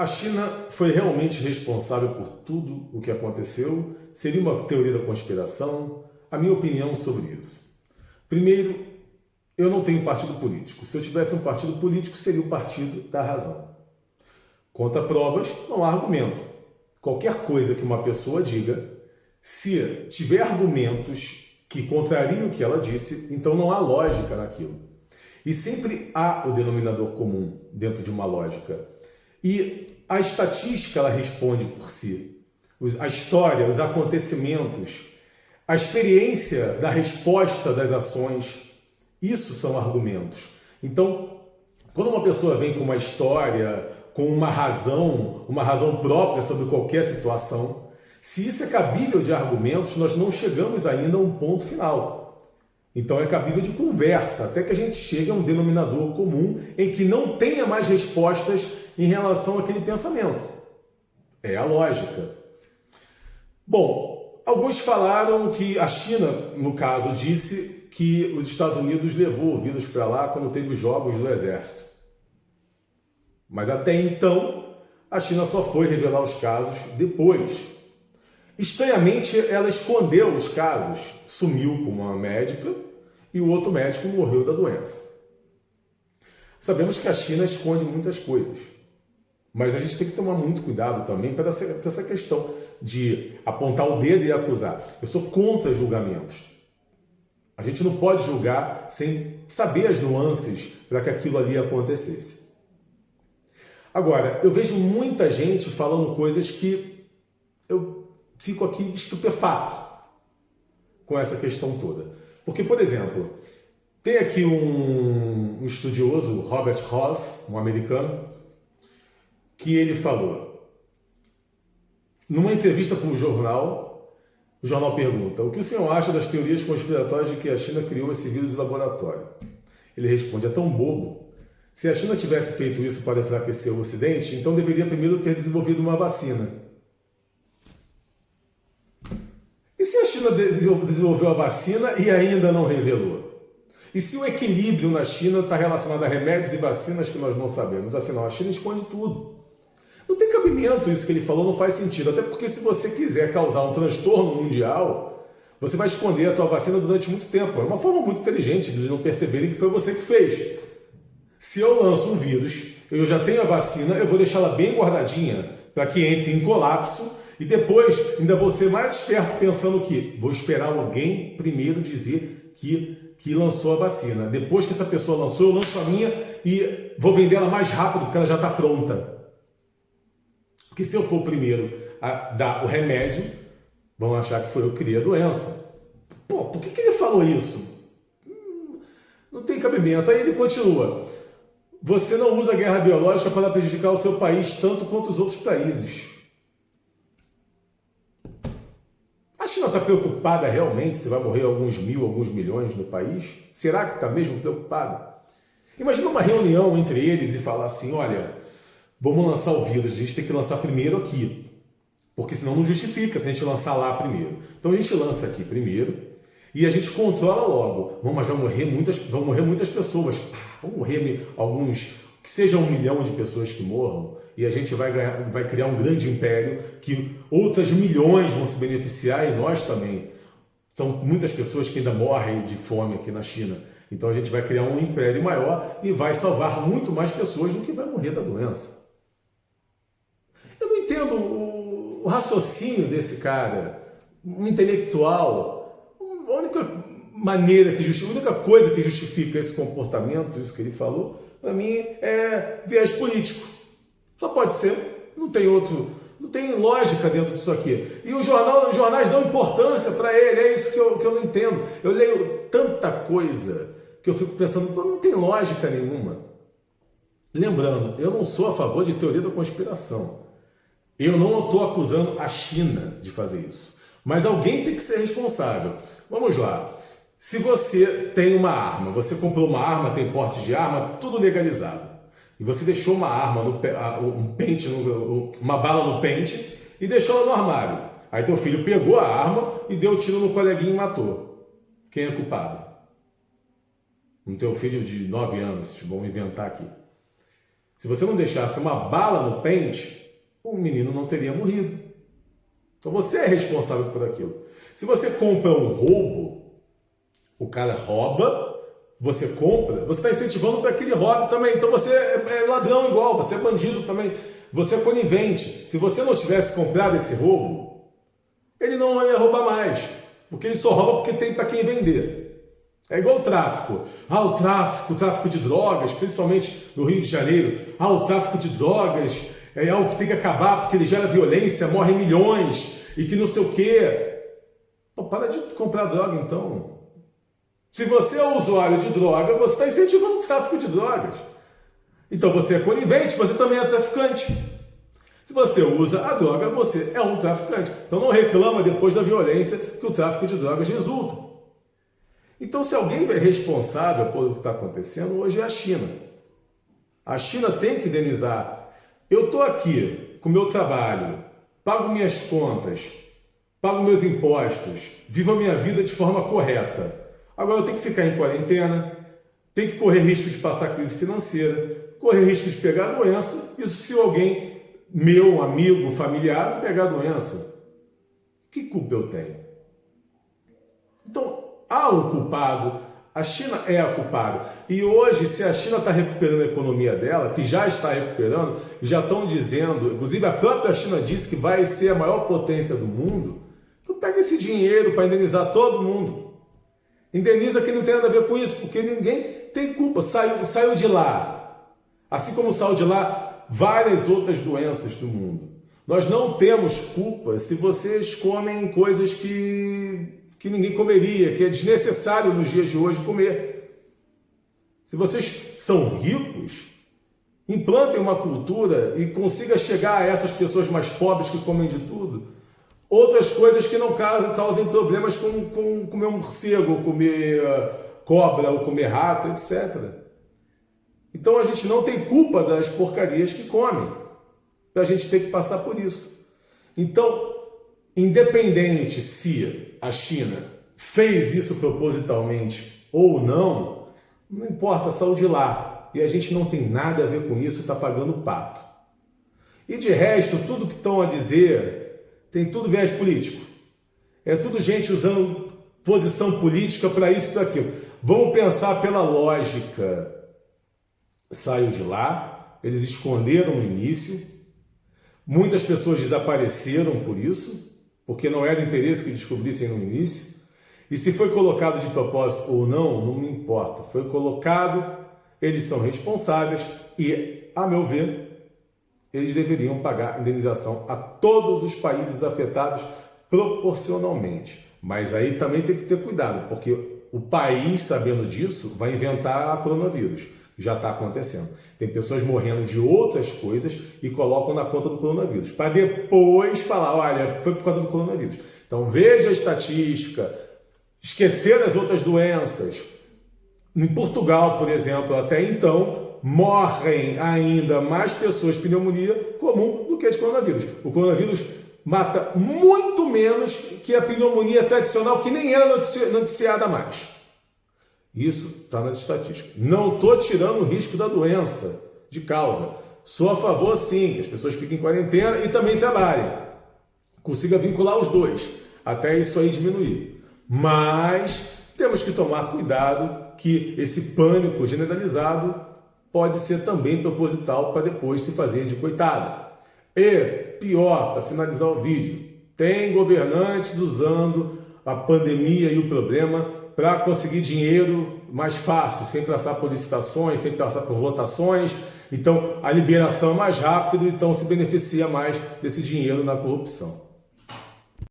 A China foi realmente responsável por tudo o que aconteceu? Seria uma teoria da conspiração? A minha opinião sobre isso. Primeiro, eu não tenho partido político. Se eu tivesse um partido político, seria o partido da razão. Contra provas, não há argumento. Qualquer coisa que uma pessoa diga, se tiver argumentos que contrariam o que ela disse, então não há lógica naquilo. E sempre há o denominador comum dentro de uma lógica. E a estatística, ela responde por si. A história, os acontecimentos, a experiência da resposta das ações, isso são argumentos. Então, quando uma pessoa vem com uma história, com uma razão própria sobre qualquer situação, se isso é cabível de argumentos, nós não chegamos ainda a um ponto final. Então é cabível de conversa, até que a gente chegue a um denominador comum em que não tenha mais respostas em relação àquele pensamento. É a lógica. Bom, alguns falaram que a China, no caso, disse que os Estados Unidos levou o vírus para lá quando teve os jogos do exército. Mas até então, a China só foi revelar os casos depois. Estranhamente, ela escondeu os casos, sumiu com uma médica e o outro médico morreu da doença. Sabemos que a China esconde muitas coisas, mas a gente tem que tomar muito cuidado também para essa questão de apontar o dedo e acusar. Eu sou contra julgamentos. A gente não pode julgar sem saber as nuances para que aquilo ali acontecesse. Agora, eu vejo muita gente falando coisas que eu fico aqui estupefato com essa questão toda. Porque, por exemplo, tem aqui um estudioso, Robert Ross, um americano, que ele falou, numa entrevista com o jornal pergunta: o que o senhor acha das teorias conspiratórias de que a China criou esse vírus de laboratório? Ele responde: é tão bobo. Se a China tivesse feito isso para enfraquecer o Ocidente, então deveria primeiro ter desenvolvido uma vacina. E se a China desenvolveu a vacina e ainda não revelou? E se o equilíbrio na China está relacionado a remédios e vacinas que nós não sabemos? Afinal, a China esconde tudo. Não tem cabimento isso que ele falou, não faz sentido. Até porque se você quiser causar um transtorno mundial, você vai esconder a tua vacina durante muito tempo. É uma forma muito inteligente de não perceberem que foi você que fez. Se eu lanço um vírus, eu já tenho a vacina, eu vou deixá-la bem guardadinha para que entre em colapso e depois ainda vou ser mais esperto pensando que vou esperar alguém primeiro dizer que lançou a vacina. Depois que essa pessoa lançou, eu lanço a minha e vou vender ela mais rápido porque ela já está pronta. Porque se eu for o primeiro a dar o remédio, vão achar que foi eu que criei a doença. Pô, por que ele falou isso? Não tem cabimento. Aí ele continua: você não usa a guerra biológica para prejudicar o seu país tanto quanto os outros países. A China está preocupada realmente se vai morrer alguns mil, alguns milhões no país? Será que está mesmo preocupada? Imagina uma reunião entre eles e falar assim: olha, vamos lançar o vírus, a gente tem que lançar primeiro aqui, porque senão não justifica se a gente lançar lá primeiro. Então a gente lança aqui primeiro e a gente controla logo. Bom, mas vão morrer muitas pessoas. Vão morrer alguns, que seja 1 milhão de pessoas que morram, e a gente vai criar um grande império que outras milhões vão se beneficiar e nós também. São muitas pessoas que ainda morrem de fome aqui na China. Então a gente vai criar um império maior e vai salvar muito mais pessoas do que vai morrer da doença. Eu não entendo o raciocínio desse cara, um intelectual. A única coisa que justifica esse comportamento, isso que ele falou, para mim é viés político. Só pode ser, não tem lógica dentro disso aqui. E os jornais dão importância para ele, é isso que eu não entendo. Eu leio tanta coisa que eu fico pensando, não tem lógica nenhuma. Lembrando, eu não sou a favor de teoria da conspiração. Eu não estou acusando a China de fazer isso. Mas alguém tem que ser responsável. Vamos lá. Se você tem uma arma, você comprou uma arma, tem porte de arma, tudo legalizado. E você deixou uma arma, uma bala no pente e deixou ela no armário. Aí teu filho pegou a arma e deu tiro no coleguinha e matou. Quem é culpado? Um teu filho de 9 anos, vamos inventar aqui. Se você não deixasse uma bala no pente, o menino não teria morrido. Então você é responsável por aquilo. Se você compra um roubo, o cara rouba, você compra, você está incentivando para que ele roube também. Então você é ladrão igual, você é bandido também, você é conivente. Se você não tivesse comprado esse roubo, ele não ia roubar mais, porque ele só rouba porque tem para quem vender. É igual o tráfico. O tráfico de drogas, principalmente no Rio de Janeiro. O tráfico de drogas é algo que tem que acabar porque ele gera violência, morrem milhões e que não sei o quê. Pô, para de comprar droga então. Se você é usuário de droga, você está incentivando o tráfico de drogas. Então você é conivente, você também é traficante. Se você usa a droga, você é um traficante. Então não reclama depois da violência que o tráfico de drogas resulta. Então, se alguém é responsável pelo que está acontecendo, hoje é a China. A China tem que indenizar. Eu estou aqui com o meu trabalho, pago minhas contas, pago meus impostos, vivo a minha vida de forma correta. Agora eu tenho que ficar em quarentena, tenho que correr risco de passar crise financeira, correr risco de pegar doença. Isso se alguém, meu amigo, familiar, pegar doença. Que culpa eu tenho? Então, há um culpado, a China é a culpada. E hoje, se a China está recuperando a economia dela, que já está recuperando, já estão dizendo, inclusive a própria China disse que vai ser a maior potência do mundo, então pega esse dinheiro para indenizar todo mundo. Indeniza quem não tem nada a ver com isso, porque ninguém tem culpa, saiu de lá. Assim como saiu de lá várias outras doenças do mundo. Nós não temos culpa se vocês comem coisas que ninguém comeria, que é desnecessário nos dias de hoje comer. Se vocês são ricos, implantem uma cultura e consiga chegar a essas pessoas mais pobres que comem de tudo, outras coisas que não causem problemas com comer um morcego, ou comer cobra, ou comer rato, etc. Então a gente não tem culpa das porcarias que comem, para a gente ter que passar por isso. Então, independente se a China fez isso propositalmente ou não, não importa, saiu de lá. E a gente não tem nada a ver com isso, está pagando pato. E de resto, tudo que estão a dizer, tem tudo viés político. É tudo gente usando posição política para isso e para aquilo. Vamos pensar pela lógica. Saiu de lá, eles esconderam no início, muitas pessoas desapareceram por isso, porque não era interesse que descobrissem no início. E se foi colocado de propósito ou não, não me importa. Foi colocado, eles são responsáveis e, a meu ver, eles deveriam pagar indenização a todos os países afetados proporcionalmente. Mas aí também tem que ter cuidado, porque o país, sabendo disso, vai inventar coronavírus. Já está acontecendo. Tem pessoas morrendo de outras coisas e colocam na conta do coronavírus, para depois falar, olha, foi por causa do coronavírus. Então veja a estatística, esquecer as outras doenças. Em Portugal, por exemplo, até então, morrem ainda mais pessoas de pneumonia comum do que de coronavírus. O coronavírus mata muito menos que a pneumonia tradicional, que nem era noticiada mais. Isso está nas estatísticas. Não estou tirando o risco da doença de causa. Sou a favor, sim, que as pessoas fiquem em quarentena e também trabalhem. Consiga vincular os dois, até isso aí diminuir. Mas temos que tomar cuidado que esse pânico generalizado pode ser também proposital para depois se fazer de coitado. E, pior, para finalizar o vídeo, tem governantes usando a pandemia e o problema para conseguir dinheiro mais fácil, sem passar por licitações, sem passar por votações. Então, a liberação é mais rápida, então se beneficia mais desse dinheiro na corrupção.